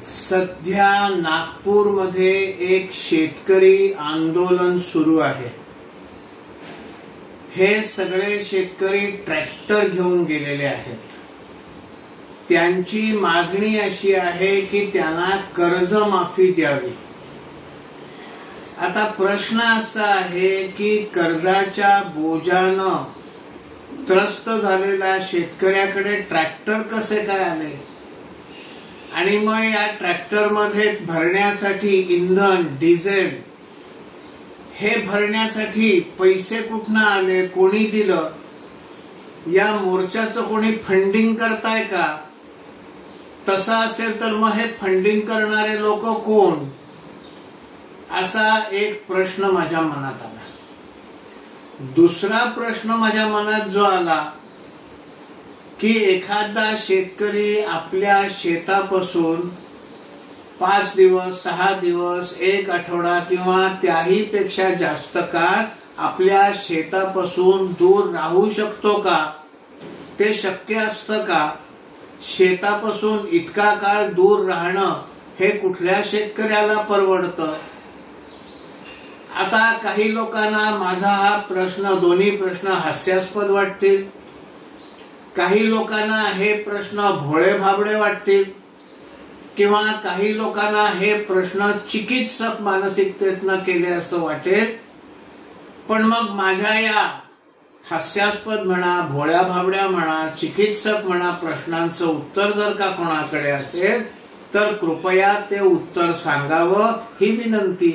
सध्या नागपूरमध्ये एक शेतकरी आंदोलन सुरू आहे। हे सगळे शेतकरी ट्रॅक्टर घेऊन गेलेले आहेत। त्यांची मागणी अशी आहे की त्यांना कर्जमाफी द्यावी। आता प्रश्न असा आहे की कर्जाच्या बोजानं त्रस्त झालेल्या शेतकऱ्याकडे ट्रॅक्टर कसे काय आले आणि मग या ट्रॅक्टर मध्ये भरण्यासाठी इंधन डिझेल हे भरण्यासाठी पैसे कुठून आले, कोणी दिलं, या मोर्चाचं कोणी फंडिंग करताय का? तसा असेल तर मग हे फंडिंग करणारे लोक कोण, असा एक प्रश्न माझ्या मनात आला। दुसरा प्रश्न माझ्या मनात जो आला की एखादा शेतकरी आपल्या शेतापासून 5 दिवस, 6 दिवस, 1 आठवडा किंवा त्याही पेक्षा जास्त काळ आपल्या शेतापासून दूर राहू शकतो का? ते शक्य असतं का? शेतापासून इतका काळ दूर राहणं हे कुठल्या शेतकऱ्याला परवडतं? आता काही लोकांना माझा हा प्रश्न, दोन्ही प्रश्न हास्यास्पद वाटतील, काही लोकांना हे प्रश्न भोळे भाबडे वाटतील, किंवा काही लोकांना हे प्रश्न चिकित्सक मानसिकतेतनं केले असं वाटेल। पण मग माझ्या या हास्यास्पद म्हणा, भोळ्या भाबड्या म्हणा, चिकित्सक म्हणा प्रश्नांचं उत्तर जर का कोणाकडे असेल तर कृपया ते उत्तर सांगावं ही विनंती।